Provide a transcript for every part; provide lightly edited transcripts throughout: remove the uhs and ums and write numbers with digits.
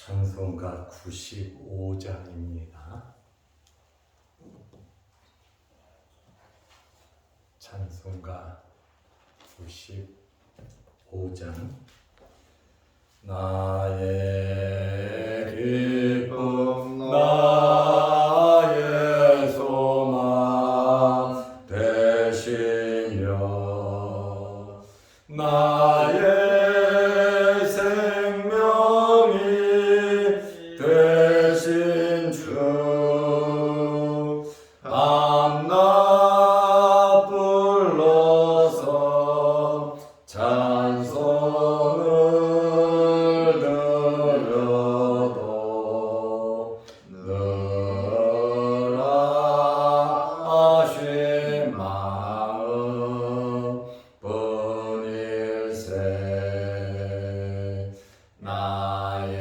찬송가 95장입니다. 찬송가 95장. 나의 기쁨 나의 소망 되시며 나의 생명이 되신 주 밤낮 불러서 찬송을 드려도 늘 아쉬운 마음 뿐일세. 나의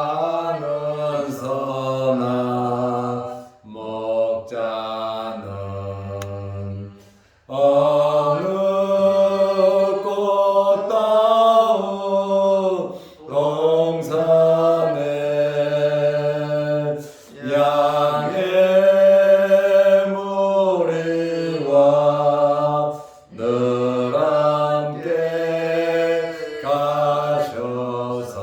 사모하는 선한 목자는 어느 꽃다운 동산에 양의 무리와 늘 함께 가셔서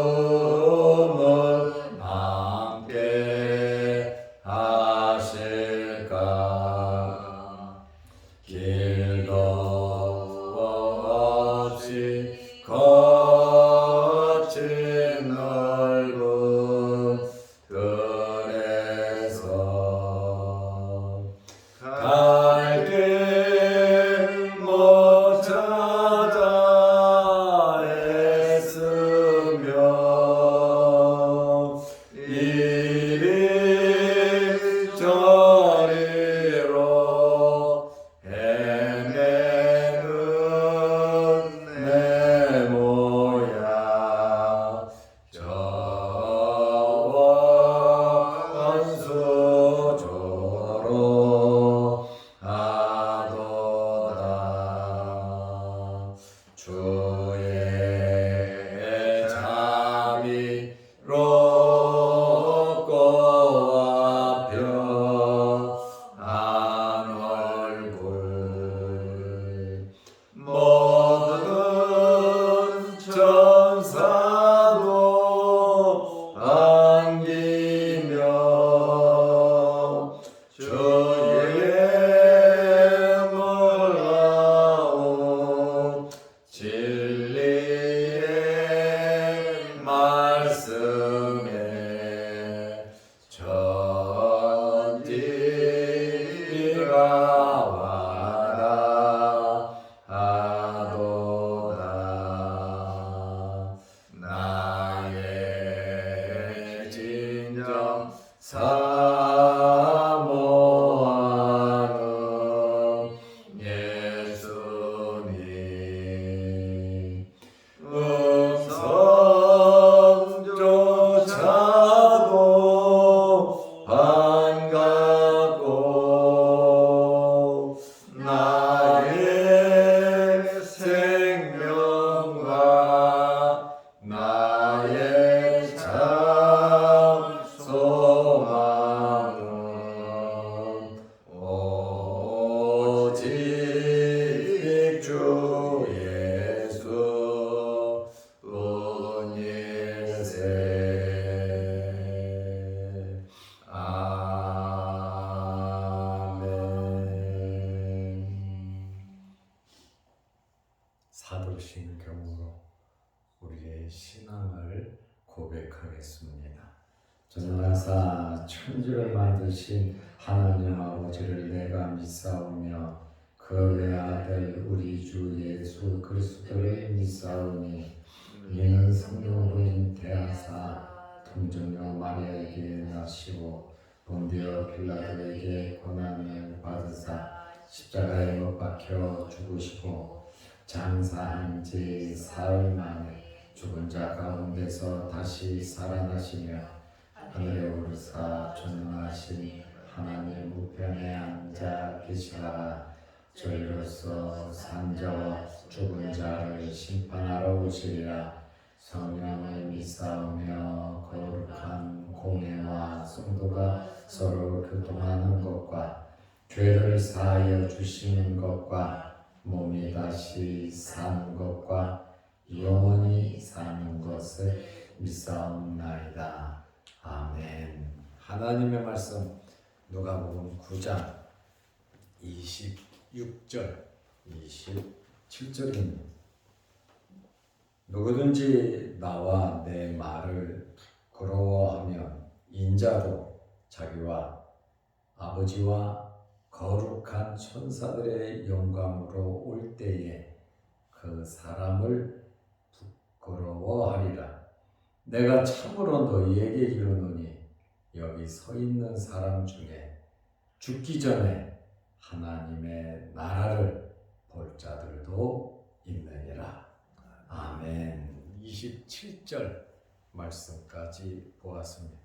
기쁨을 함께 하실까. 길도 없이 거친 넓은 들에서 갈 길 못 찾아 애쓰며 이리저리로 헤매는 내 모양 저와 원수조로 하도다. 주의 자비롭고 와편한 얼굴 모든 천사도 안기며 주의 놀라운 진리의 말씀에 전지가 와라 하도다. 나의 진정 사모하는 예수님 음성조차도 반갑고 나의 생명과 나의 참 소망은 오직 주 예수 뿐일세. 아멘. 사도신경으로 우리의 신앙을 고백하겠습니다. 전능하사 천지를 만드신 하나님 아버지를 내가 믿사오며 그 외아들 우리 주 예수 그리스도를 믿사오니 이는 성령으로 잉태하사童貞녀 마리아에게 나시고 본디오 빌라도에게 고난을 받으사 십자가에 못 박혀 죽으시고 장사한 지 사흘 만에 죽은 자 가운데서 다시 살아나시며 하늘에 오르사 전능하신 하나님 우편에 앉아 계시다가 저희로서 산자와 죽은 자를 심판하러 오시리라. 성령을 믿사오며 거룩한 공예와 성도가 서로 교통하는 것과 죄를 사하여 주시는 것과 몸이 다시 사는 것과 영원히 사는 것을 믿사옵나이다. 아멘. 하나님의 말씀 누가복음 9장 26절 27절입니다. 누구든지 나와 내 말을 부끄러워하면 인자도 자기와 아버지와 거룩한 천사들의 영광으로 올 때에 그 사람을 부끄러워하리라. 내가 참으로 너희에게 이르노니 여기 서 있는 사람 중에 죽기 전에 하나님의 나라를 볼 자들도 있느니라. 아멘. 27절 말씀까지 보았습니다.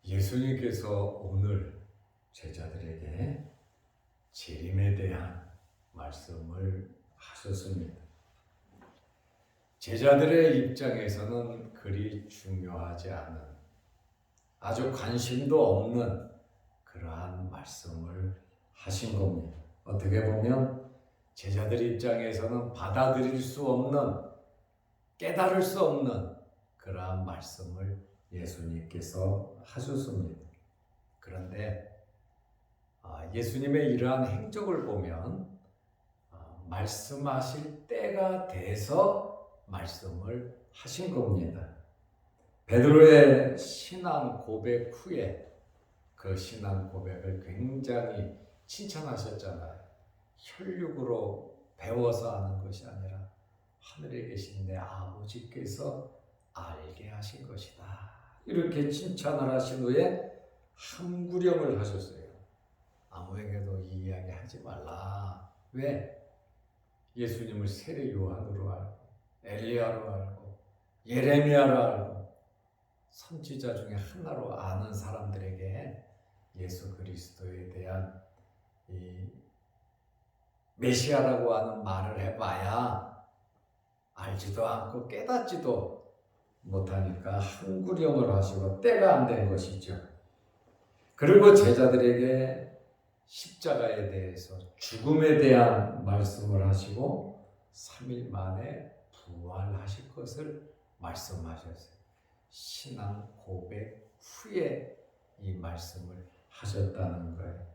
예수님께서 오늘 제자들에게 재림에 대한 말씀을 하셨습니다. 제자들의 입장에서는 그리 중요하지 않은, 아주 관심도 없는 그러한 말씀을 하신 겁니다. 어떻게 보면 제자들 입장에서는 받아들일 수 없는, 깨달을 수 없는 그러한 말씀을 예수님께서 하셨습니다. 그런데 예수님의 이러한 행적을 보면 말씀하실 때가 돼서 말씀을 하신 겁니다. 베드로의 신앙 고백 후에 그 신앙 고백을 굉장히 칭찬하셨잖아요. 혈육으로 배워서 하는 것이 아니라 하늘에 계신 내 아버지께서 알게 하신 것이다. 이렇게 칭찬을 하신 후에 함구령을 하셨어요. 아무에게도 이 이야기 하지 말라. 왜? 예수님을 세례 요한으로 알고 엘리야로 알고 예레미야로 알고 선지자 중에 하나로 아는 사람들에게 예수 그리스도에 대한 이 메시아라고 하는 말을 해봐야 알지도 않고 깨닫지도 못하니까 함구령을 하시고 때가 안 된 것이죠. 그리고 제자들에게 십자가에 대해서 죽음에 대한 말씀을 하시고 3일 만에 부활하실 것을 말씀하셨어요. 신앙 고백 후에 이 말씀을 하셨다는 거예요.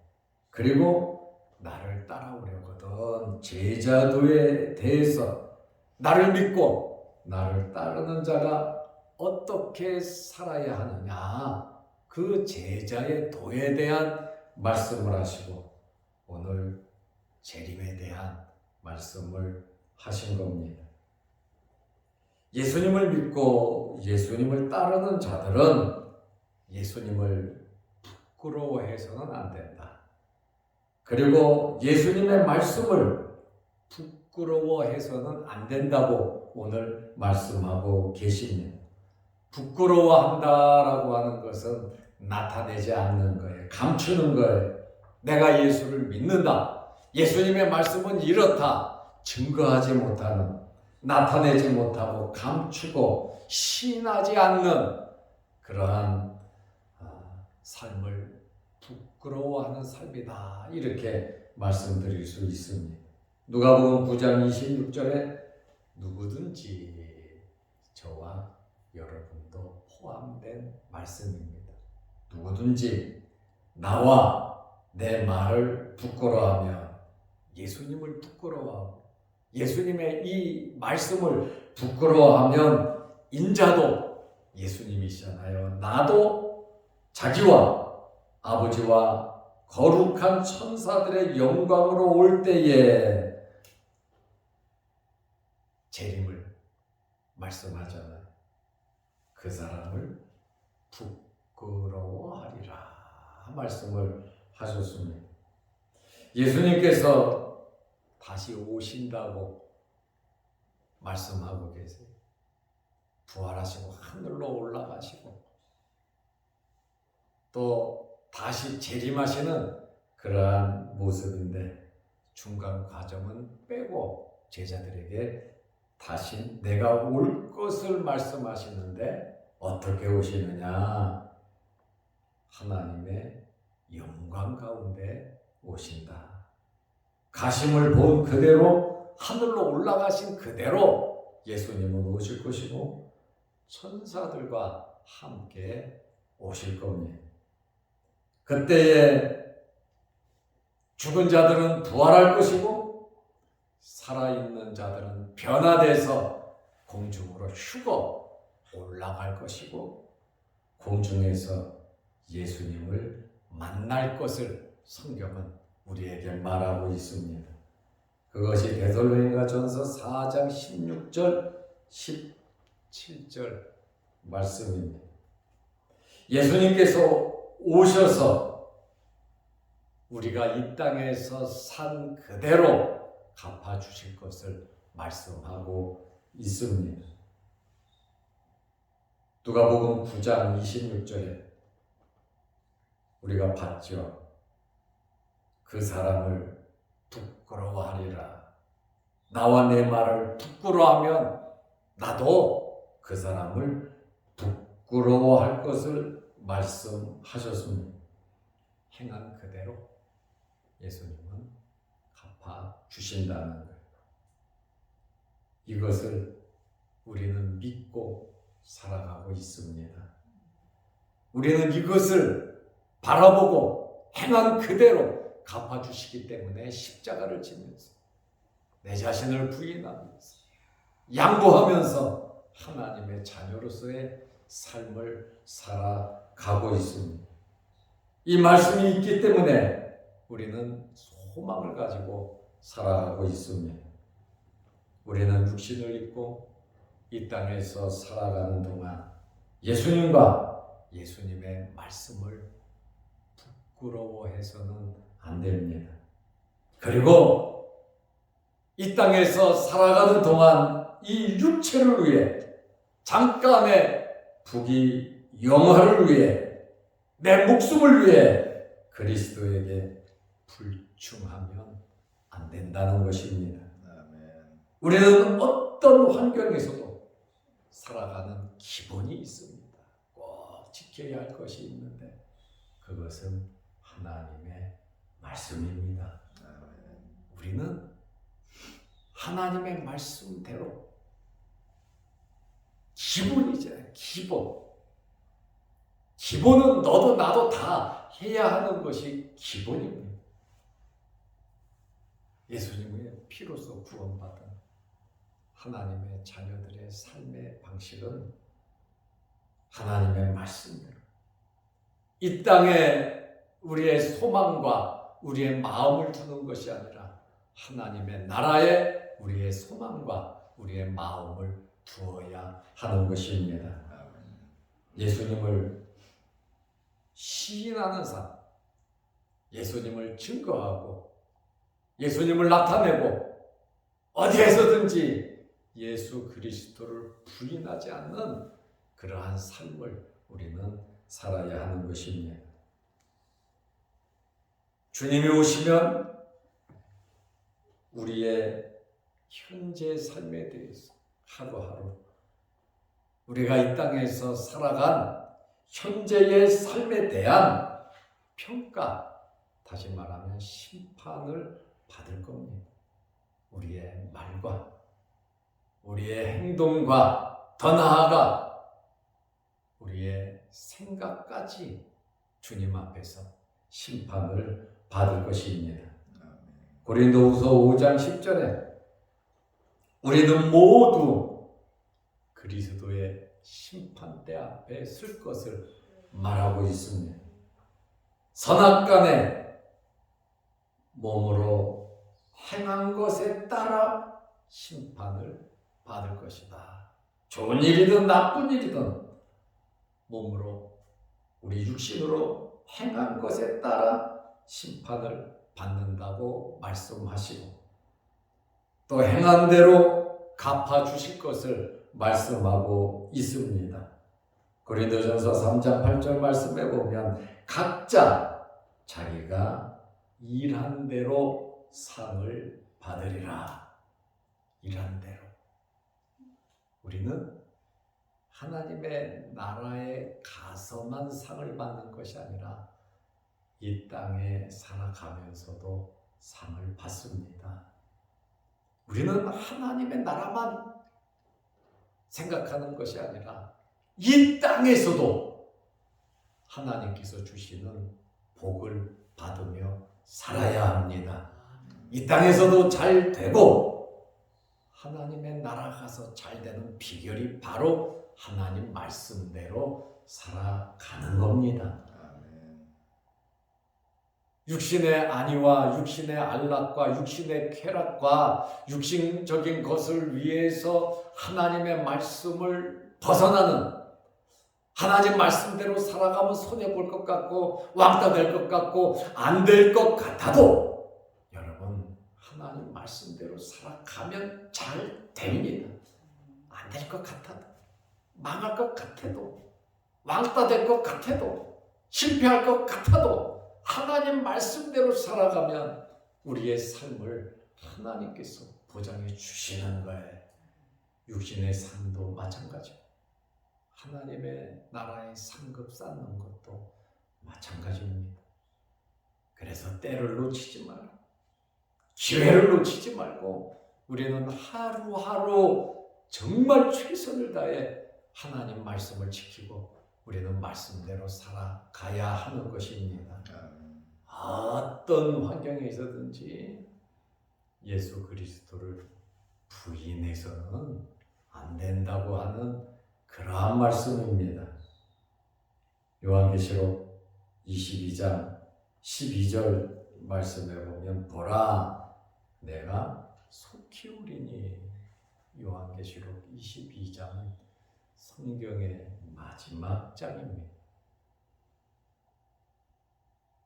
그리고 나를 따라오려거든 제자도에 대해서 나를 믿고 나를 따르는 자가 어떻게 살아야 하느냐, 그 제자의 도에 대한 말씀을 하시고 오늘 재림에 대한 말씀을 하신 겁니다. 예수님을 믿고 예수님을 따르는 자들은 예수님을 부끄러워해서는 안 된다. 그리고 예수님의 말씀을 부끄러워해서는 안 된다고 오늘 말씀하고 계십니다. 부끄러워한다라고 하는 것은 나타내지 않는 거예요. 감추는 거예요. 내가 예수를 믿는다. 예수님의 말씀은 이렇다. 증거하지 못하는, 나타내지 못하고 감추고 시인하지 않는 그러한 삶을 부끄러워하는 삶이다. 이렇게 말씀드릴 수 있습니다. 누가복음 9장 26절에 누구든지 저와 여러분도 포함된 말씀입니다. 누구든지 나와 내 말을 부끄러워하면 예수님을 부끄러워하고 예수님의 이 말씀을 부끄러워하면 인자도 예수님이시잖아요. 나도 자기와 아버지와 거룩한 천사들의 영광으로 올 때에 재림을 말씀하잖아요. 그 사람을 부끄러워하리라 말씀을 하셨습니다. 예수님께서 다시 오신다고 말씀하고 계세요. 부활하시고 하늘로 올라가시고 또 다시 재림하시는 그러한 모습인데 중간 과정은 빼고 제자들에게 다시 내가 올 것을 말씀하시는데 어떻게 오시느냐? 하나님의 영광 가운데 오신다. 가심을 본 그대로 하늘로 올라가신 그대로 예수님은 오실 것이고 천사들과 함께 오실 겁니다. 그때에 죽은 자들은 부활할 것이고 살아있는 자들은 변화돼서 공중으로 휴거 올라갈 것이고 공중에서 예수님을 만날 것을 성경은 우리에게 말하고 있습니다. 그것이 데살로니가전서 4장 16절 17절 말씀입니다. 예수님께서 오셔서 우리가 이 땅에서 산 그대로 갚아주실 것을 말씀하고 있습니다. 누가복음 9장 26절에 우리가 봤죠. 그 사람을 부끄러워하리라. 나와 내 말을 부끄러워하면 나도 그 사람을 부끄러워할 것을 말씀하셨습니다. 행한 그대로 예수님은 갚아주신다는 거예요. 이것을 우리는 믿고 살아가고 있습니다. 우리는 이것을 바라보고 행한 그대로 갚아주시기 때문에 십자가를 지면서 내 자신을 부인하면서 양보하면서 하나님의 자녀로서의 삶을 살아가고 있습니다. 이 말씀이 있기 때문에 우리는 소망을 가지고 살아가고 있습니다. 우리는 육신을 입고 이 땅에서 살아가는 동안 예수님과 예수님의 말씀을 부끄러워해서는 안 됩니다. 그리고 이 땅에서 살아가는 동안 이 육체를 위해 잠깐의 부귀영화를 위해 내 목숨을 위해 그리스도에게 불충하면 안 된다는 것입니다. 우리는 어떤 환경에서도 살아가는 기본이 있습니다. 꼭 지켜야 할 것이 있는데 그것은 하나님의 말씀입니다. 우리는 하나님의 말씀대로 기본이잖아요. 기본은 너도 나도 다 해야 하는 것이 기본입니다. 예수님의 피로서 구원받은 하나님의 자녀들의 삶의 방식은 하나님의 말씀대로 이 땅에 우리의 소망과 우리의 마음을 두는 것이 아니라 하나님의 나라에 우리의 소망과 우리의 마음을 두어야 하는 것입니다. 예수님을 시인하는 삶, 예수님을 증거하고 예수님을 나타내고 어디에서든지 예수 그리스도를 부인하지 않는 그러한 삶을 우리는 살아야 하는 것입니다. 주님이 오시면 우리의 현재 삶에 대해서 하루하루 우리가 이 땅에서 살아간 현재의 삶에 대한 평가, 다시 말하면 심판을 받을 겁니다. 우리의 말과 우리의 행동과 더 나아가 우리의 생각까지 주님 앞에서 심판을 받을 것입니다. 고린도후서 5장 10절에 우리는 모두 그리스도의 심판대 앞에 설 것을 말하고 있습니다. 선악간에 몸으로 행한 것에 따라 심판을 받을 것이다. 좋은 일이든 나쁜 일이든 몸으로 우리 육신으로 행한 것에 따라 심판을 받는다고 말씀하시고 또 행한 대로 갚아주실 것을 말씀하고 있습니다. 고린도전서 3장 8절 말씀에 보면 각자 자기가 일한 대로 상을 받으리라. 일한 대로. 우리는 하나님의 나라에 가서만 상을 받는 것이 아니라 이 땅에 살아가면서도 상을 받습니다. 우리는 하나님의 나라만 생각하는 것이 아니라 이 땅에서도 하나님께서 주시는 복을 받으며 살아야 합니다. 이 땅에서도 잘 되고 하나님의 나라 가서 잘 되는 비결이 바로 하나님 말씀대로 살아가는 겁니다. 육신의 안위와 육신의 안락과 육신의 쾌락과 육신적인 것을 위해서 하나님의 말씀을 벗어나는, 하나님 말씀대로 살아가면 손해볼 것 같고 왕따 될 것 같고 안 될 것 같아도 여러분 하나님 말씀대로 살아가면 잘 됩니다. 안 될 것 같아도, 망할 것 같아도, 왕따 될 것 같아도, 실패할 것 같아도 하나님 말씀대로 살아가면 우리의 삶을 하나님께서 보장해 주시는 거예요. 육신의 삶도 마찬가지고 하나님의 나라의 상급 쌓는 것도 마찬가지입니다. 그래서 때를 놓치지 말고 기회를 놓치지 말고 우리는 하루하루 정말 최선을 다해 하나님 말씀을 지키고 우리는 말씀대로 살아가야 하는 것입니다. 어떤 환경에 있어든지 예수 그리스도를 부인해서는 안 된다고 하는 그러한 말씀입니다. 요한계시록 22장 12절 말씀에 보면 보라 내가 속 키우리니. 요한계시록 22장은 성경의 마지막 장입니다.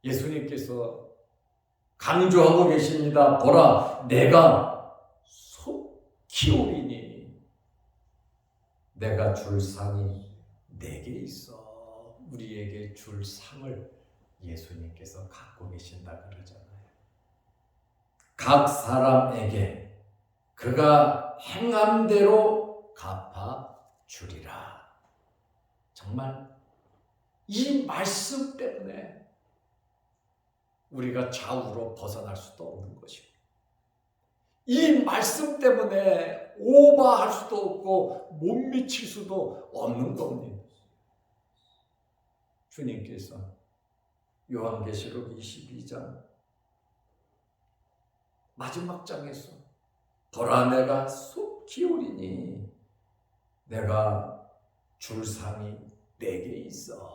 예수님께서 강조하고 계십니다. 보라 내가 속 키우리니. 내가 줄 상이 내게 있어. 우리에게 줄 상을 예수님께서 갖고 계신다 그러잖아요. 각 사람에게 그가 행한 대로 갚아 주리라. 정말 이 말씀 때문에 우리가 좌우로 벗어날 수도 없는 것이고 이 말씀 때문에 오버할 수도 없고 못 미칠 수도 없는 겁니다. 주님께서 요한계시록 22장 마지막 장에서 보라 내가 속 키우리니 내가 줄 상이 내게 있어.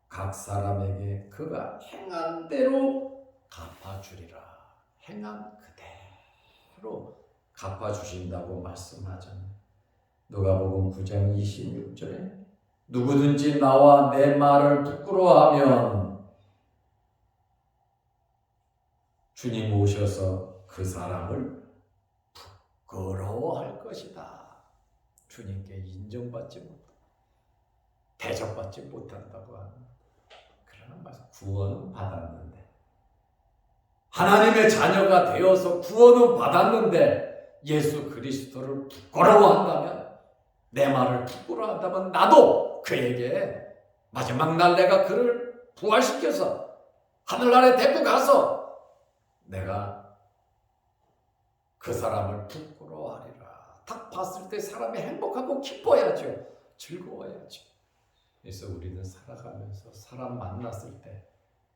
각 사람에게 그가 행한 대로 갚아주리라. 행한 그대로 갚아주신다고 말씀하잖아요. 누가복음 9장 26절에 누구든지 나와 내 말을 부끄러워하면 주님 오셔서 그 사람을 부끄러워할 것이다. 주님께 인정받지 못하고 대접받지 못한다고 하는 그런 말씀. 구원은 받았는데 하나님의 자녀가 되어서 구원은 받았는데 예수 그리스도를 부끄러워한다면, 내 말을 부끄러워한다면 나도 그에게 마지막 날 내가 그를 부활시켜서 하늘나라에 데리고 가서 내가 그 사람을 부끄러워하리라. 딱 봤을 때 사람이 행복하고 기뻐야죠. 즐거워야죠. 그래서 우리는 살아가면서 사람 만났을 때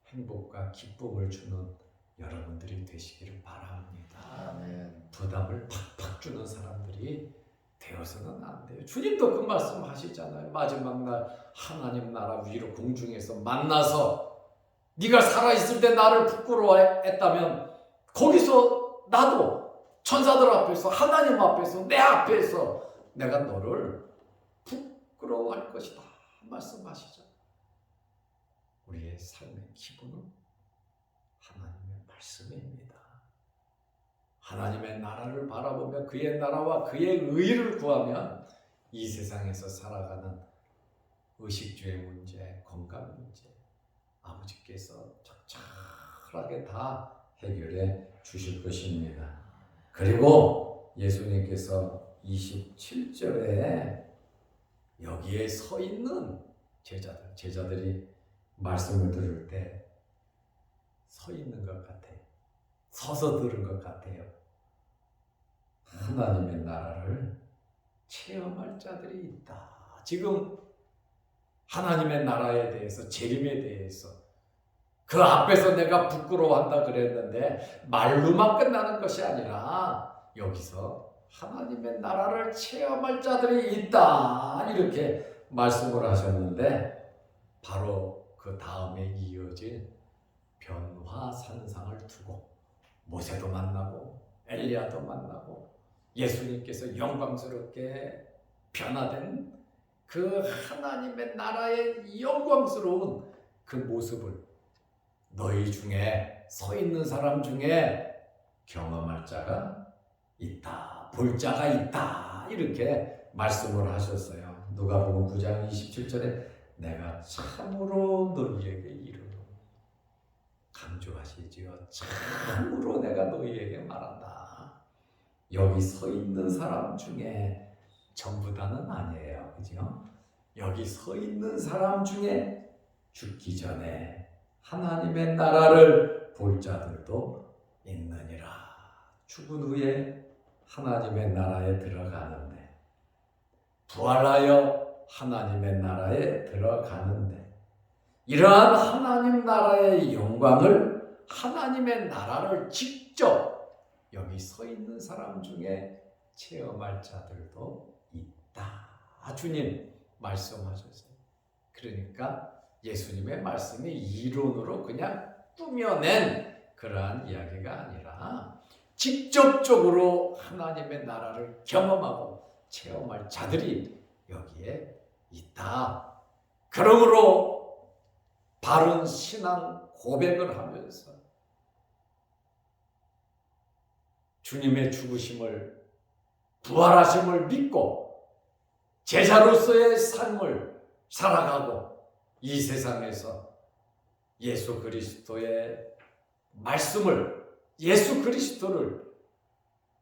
행복과 기쁨을 주는 여러분들이 되시기를 바랍니다. 아멘. 부담을 팍팍 주는 사람들이 되어서는 안 돼요. 주님도 그 말씀 하시잖아요. 마지막 날 하나님 나라 위로 공중에서 만나서 네가 살아있을 때 나를 부끄러워했다면 거기서 나도 천사들 앞에서 하나님 앞에서 내 앞에서 내가 너를 부끄러워할 것이다 말씀하시죠. 우리의 삶의 기분은 하나님의 말씀입니다. 하나님의 나라를 바라보며 그의 나라와 그의 의를 구하면 이 세상에서 살아가는 의식주의 문제, 건강 문제 아버지께서 적절히 완벽하게 다 해결해 주실 것입니다. 그리고 예수님께서 27절에 여기에 서 있는 제자들이 말씀을 들을 때 서 있는 것 같아요. 서서 들은 것 같아요. 하나님의 나라를 체험할 자들이 있다. 지금 하나님의 나라에 대해서, 재림에 대해서 그 앞에서 내가 부끄러워한다 그랬는데 말로만 끝나는 것이 아니라 여기서 하나님의 나라를 체험할 자들이 있다. 이렇게 말씀을 하셨는데 바로 그 다음에 이어진 변화산상을 두고 모세도 만나고 엘리야도 만나고 예수님께서 영광스럽게 변화된 그 하나님의 나라의 영광스러운 그 모습을 너희 중에 서 있는 사람 중에 경험할 자가 있다, 볼 자가 있다, 이렇게 말씀을 하셨어요. 누가복음 9장 27절에 내가 참으로 너희에게 이르노니, 강조하시지요. 참으로 내가 너희에게 말한다. 여기 서 있는 사람 중에 전부 다는 아니에요. 그죠? 여기 서 있는 사람 중에 죽기 전에 하나님의 나라를 볼 자들도 있느니라. 죽은 후에 하나님의 나라에 들어가는데, 부활하여 하나님의 나라에 들어가는데, 이러한 하나님 나라의 영광을, 하나님의 나라를 직접 여기 서 있는 사람 중에 체험할 자들도 있다. 주님 말씀하셨어요. 그러니까 예수님의 말씀이 이론으로 그냥 꾸며낸 그러한 이야기가 아니라 직접적으로 하나님의 나라를 경험하고 체험할 자들이 여기에 있다. 그러므로 바른 신앙 고백을 하면서 주님의 죽으심을, 부활하심을 믿고 제자로서의 삶을 살아가고 이 세상에서 예수 그리스도의 말씀을, 예수 그리스도를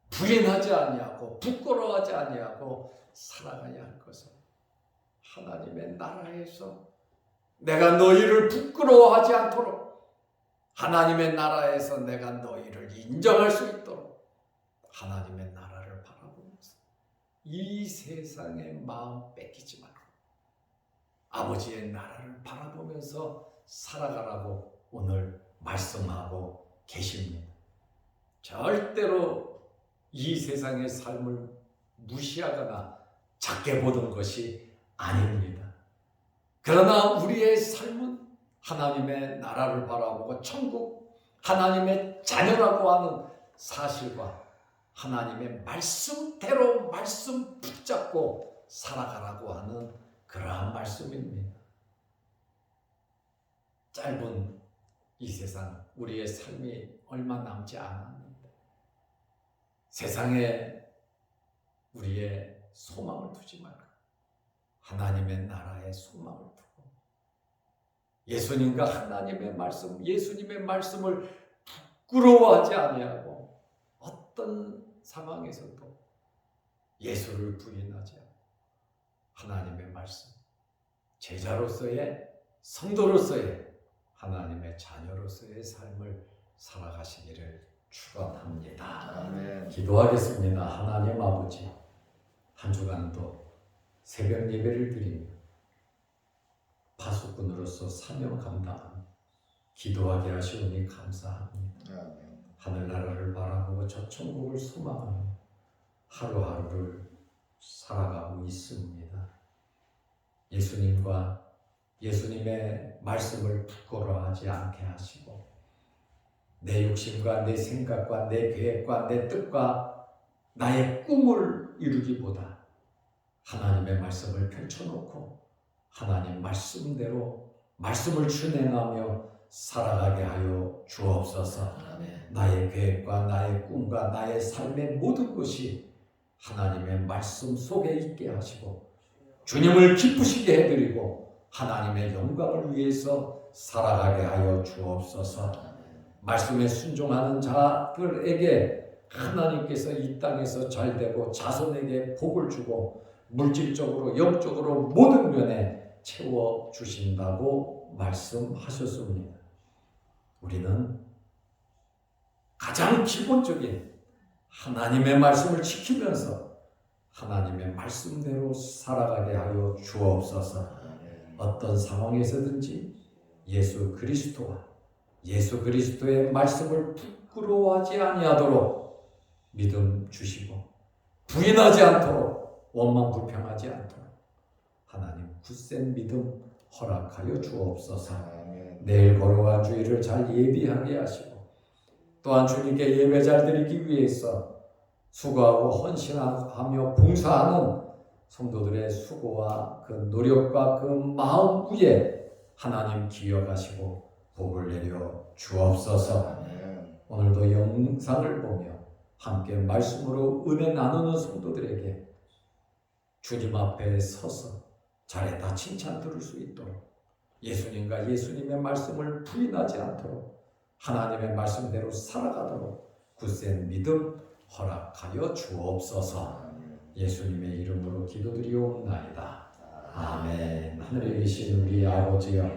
부인하지 아니하고 부끄러워하지 아니하고 살아가야 할 것은 하나님의 나라에서 내가 너희를 부끄러워하지 않도록, 하나님의 나라에서 내가 너희를 인정할 수 있도록 하나님의 나라를 바라보면서 이 세상의 마음 뺏기지 말고 아버지의 나라를 바라보면서 살아가라고 오늘 말씀하고 계십니다. 절대로 이 세상의 삶을 무시하거나 작게 보는 것이 아닙니다. 그러나 우리의 삶은 하나님의 나라를 바라보고 천국, 하나님의 자녀라고 하는 사실과 하나님의 말씀대로 말씀 붙잡고 살아가라고 하는 그러한 말씀입니다. 짧은 이 세상, 우리의 삶이 얼마 남지 않았는데 세상에 우리의 소망을 두지 말고 하나님의 나라에 소망을 두고 예수님과 하나님의 말씀, 예수님의 말씀을 부끄러워하지 아니하고 어떤 상황에서도 예수를 부인하지 않고 하나님의 말씀, 제자로서의, 성도로서의, 하나님의 자녀로서의 삶을 살아가시기를 축원합니다. 아멘. 기도하겠습니다. 하나님 아버지, 한 주간도 새벽 예배를 드리며 파수꾼으로서 사명 감당하며 기도하게 하시오니 감사합니다. 아멘. 하늘나라를 바라보고 저 천국을 소망하며 하루하루를 살아가고 있습니다. 예수님과 예수님의 말씀을 부끄러워하지 않게 하시고 내 욕심과 내 생각과 내 계획과 내 뜻과 나의 꿈을 이루기보다 하나님의 말씀을 펼쳐놓고 하나님 말씀대로 말씀을 준행하며 살아가게 하여 주옵소서. 나의 계획과 나의 꿈과 나의 삶의 모든 것이 하나님의 말씀 속에 있게 하시고 주님을 기쁘시게 해드리고 하나님의 영광을 위해서 살아가게 하여 주옵소서. 말씀에 순종하는 자들에게 하나님께서 이 땅에서 잘되고 자손에게 복을 주고 물질적으로 영적으로 모든 면에 채워주신다고 말씀하셨습니다. 우리는 가장 기본적인 하나님의 말씀을 지키면서 하나님의 말씀대로 살아가게 하여 주옵소서. 어떤 상황에서든지 예수 그리스도의 말씀을 부끄러워하지 아니하도록 믿음 주시고 부인하지 않도록 원망 불평하지 않도록 하나님 굳센 믿음 허락하여 주옵소서. 내일 걸어갈 주일을 잘 예비하게 하시고 또한 주님께 예배 잘 드리기 위해서 수고하고 헌신하며 봉사하는 성도들의 수고와 그 노력과 그 마음 위에 하나님 기억하시고 복을 내려 주옵소서. 오늘도 영상을 보며 함께 말씀으로 은혜 나누는 성도들에게 주님 앞에 서서 잘했다 칭찬 들을 수 있도록 예수님과 예수님의 말씀을 부인하지 않도록 하나님의 말씀대로 살아가도록 굳센 믿음 허락하여 주옵소서. 예수님의 이름으로 기도드리옵나이다. 아멘. 하늘에 계신 우리 아버지여,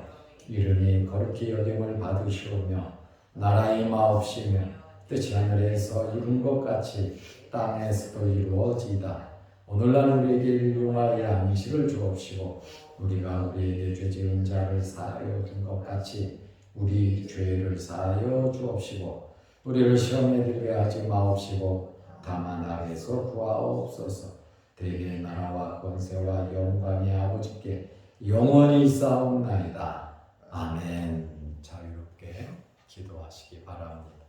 이름이 거룩히 여김을 받으시오며 나라의 마옵시며 뜻이 하늘에서 이룬 것 같이 땅에서도 이루어지이다. 오늘날 우리에게 일용할 양식을 주옵시고 우리가 우리에게 죄 지은 자를 사하여 준 것 같이 우리 죄를 사하여 주옵시고 우리를 시험에 들게 하지 마옵시고 다만 악에서 구하옵소서. 대개의 나라와 권세와 영광이 아버지께 영원히 있사옵나이다. 아멘. 자유롭게 기도하시기 바랍니다.